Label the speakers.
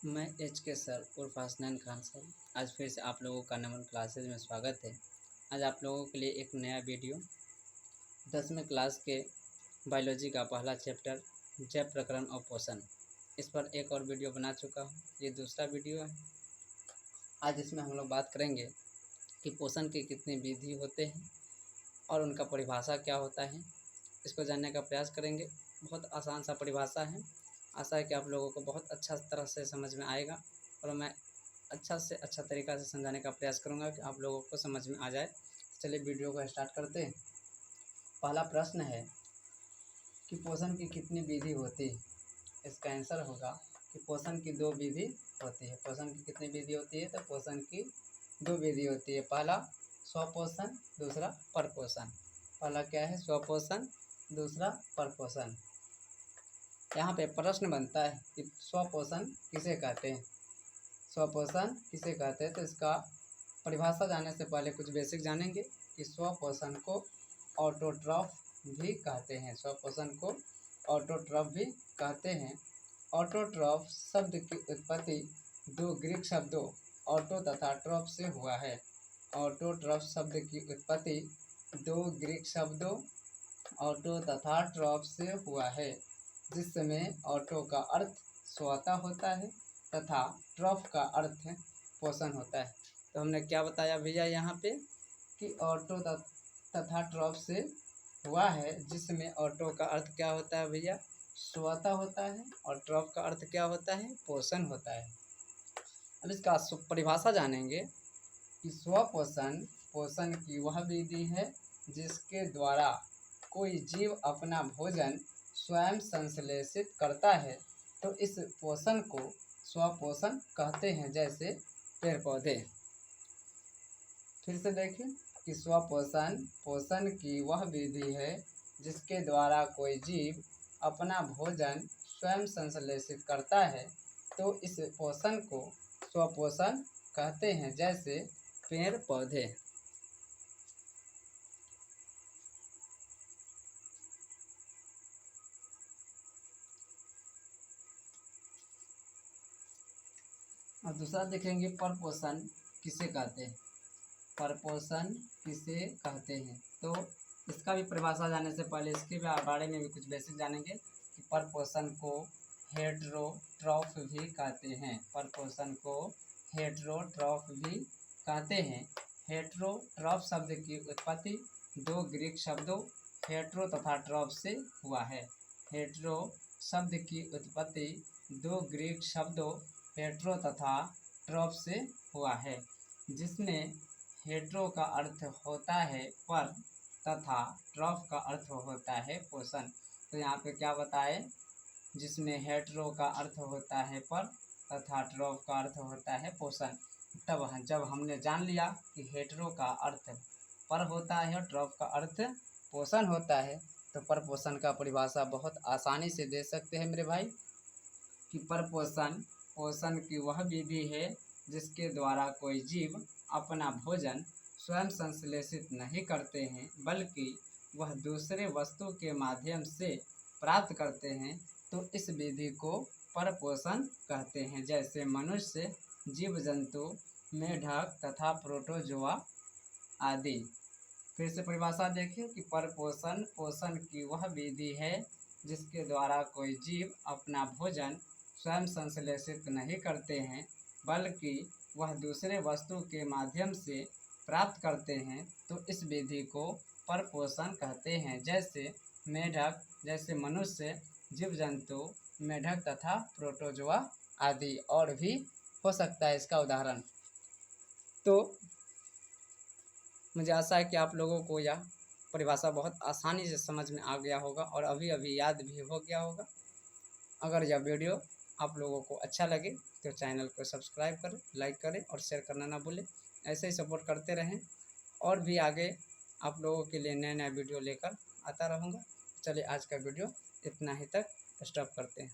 Speaker 1: मैं एच के सर उर्फ हसनैन खान सर आज फिर से आप लोगों का नमन क्लासेज में स्वागत है। आज आप लोगों के लिए एक नया वीडियो 10वीं क्लास के बायोलॉजी का पहला चैप्टर जैव प्रकरण और पोषण, इस पर एक और वीडियो बना चुका हूँ। ये दूसरा वीडियो है। आज इसमें हम लोग बात करेंगे कि पोषण के कितने विधि होते हैं और उनका परिभाषा क्या होता है। इसको जानने का प्रयास करेंगे। बहुत आसान सा परिभाषा है। आशा है कि आप लोगों को बहुत अच्छा तरह से समझ में आएगा और मैं अच्छा से अच्छा तरीक़ा से समझाने का प्रयास करूंगा कि आप लोगों को समझ में आ जाए। तो चलिए वीडियो को स्टार्ट करते हैं। पहला प्रश्न है कि पोषण की कितनी विधि होती है। इसका आंसर होगा कि पोषण की दो विधि होती है। पोषण की कितनी विधि होती है? तो पोषण की दो विधि होती है। पहला स्वपोषण, दूसरा परपोषण। पहला क्या है? स्वपोषण, दूसरा परपोषण। यहाँ पे प्रश्न बनता है कि स्वपोषण किसे कहते हैं। स्वपोषण किसे कहते हैं? तो इसका परिभाषा जानने से पहले कुछ बेसिक जानेंगे कि स्वपोषण को ऑटोट्रॉफ भी कहते हैं। स्वपोषण को ऑटोट्रॉफ भी कहते हैं। ऑटोट्रॉफ शब्द की उत्पत्ति दो ग्रीक शब्दों ऑटो तथा ट्रॉफ से हुआ है। ऑटोट्रॉफ शब्द की उत्पत्ति दो ग्रीक शब्दों ऑटो तथा ट्रॉफ से हुआ है, जिसमें ऑटो का अर्थ स्वतः होता है तथा ट्रॉफ का अर्थ पोषण होता है। तो हमने क्या बताया भैया यहाँ पे कि ऑटो तथा ट्रॉफ से हुआ है, जिसमें ऑटो का अर्थ क्या होता है भैया? स्वतः होता है और ट्रॉफ का अर्थ क्या होता है? पोषण होता है। अब इसका परिभाषा जानेंगे कि स्वपोषण पोषण की वह विधि है जिसके द्वारा कोई जीव अपना भोजन स्वयं संश्लेषित करता है, तो इस पोषण को स्वपोषण कहते हैं, जैसे पेड़ पौधे। फिर से देखें कि स्वपोषण पोषण की वह विधि है जिसके द्वारा कोई जीव अपना भोजन स्वयं संश्लेषित करता है, तो इस पोषण को स्वपोषण कहते हैं, जैसे पेड़ पौधे। और दूसरा देखेंगे परपोषण किसे कहते हैं। परपोषण किसे कहते हैं? तो इसका भी परिभाषा जानने से पहले इसके बारे में भी कुछ बेसिक जानेंगे कि परपोषण को हेटेरोट्रॉफ भी कहते हैं। परपोषण को हेटेरोट्रॉफ भी कहते हैं। हेटेरोट्रॉफ शब्द की उत्पत्ति दो ग्रीक शब्दों हेटेरो तथा ट्रॉफ से हुआ है। हेटेरो शब्द की उत्पत्ति दो ग्रीक शब्दों हेटेरो तथा ट्रॉफ से हुआ है, जिसमें हेटेरो का अर्थ होता है पर तथा ट्रॉफ का अर्थ होता है पोषण। तो यहाँ पे क्या बताए? जिसमें हेटेरो का अर्थ होता है पर तथा ट्रॉफ का अर्थ होता है पोषण। तब जब हमने जान लिया कि हेटेरो का अर्थ पर होता है और ट्रॉफ का अर्थ पोषण होता है, तो परपोषण का परिभाषा बहुत आसानी से दे सकते हैं मेरे भाई कि परपोषण पोषण की वह विधि है जिसके द्वारा कोई जीव अपना भोजन स्वयं संश्लेषित नहीं करते हैं, बल्कि वह दूसरे वस्तु के माध्यम से प्राप्त करते हैं, तो इस विधि को परपोषण कहते हैं, जैसे मनुष्य, जीव जंतु, मेढक तथा प्रोटोजोआ आदि। फिर से परिभाषा देखें कि परपोषण पोषण की वह विधि है जिसके द्वारा कोई जीव अपना भोजन स्वयं संश्लेषित नहीं करते हैं, बल्कि वह दूसरे वस्तु के माध्यम से प्राप्त करते हैं, तो इस विधि को परपोषण कहते हैं, जैसे मेढक, जैसे मनुष्य, जीव जंतु, मेढक तथा प्रोटोजोआ आदि। और भी हो सकता है इसका उदाहरण। तो मुझे आशा है कि आप लोगों को यह परिभाषा बहुत आसानी से समझ में आ गया होगा और अभी अभी याद भी हो गया होगा। अगर यह वीडियो आप लोगों को अच्छा लगे तो चैनल को सब्सक्राइब करें, लाइक करें और शेयर करना ना भूलें। ऐसे ही सपोर्ट करते रहें और भी आगे आप लोगों के लिए नया नया वीडियो लेकर आता रहूँगा। चलिए आज का वीडियो इतना ही तक स्टॉप करते हैं।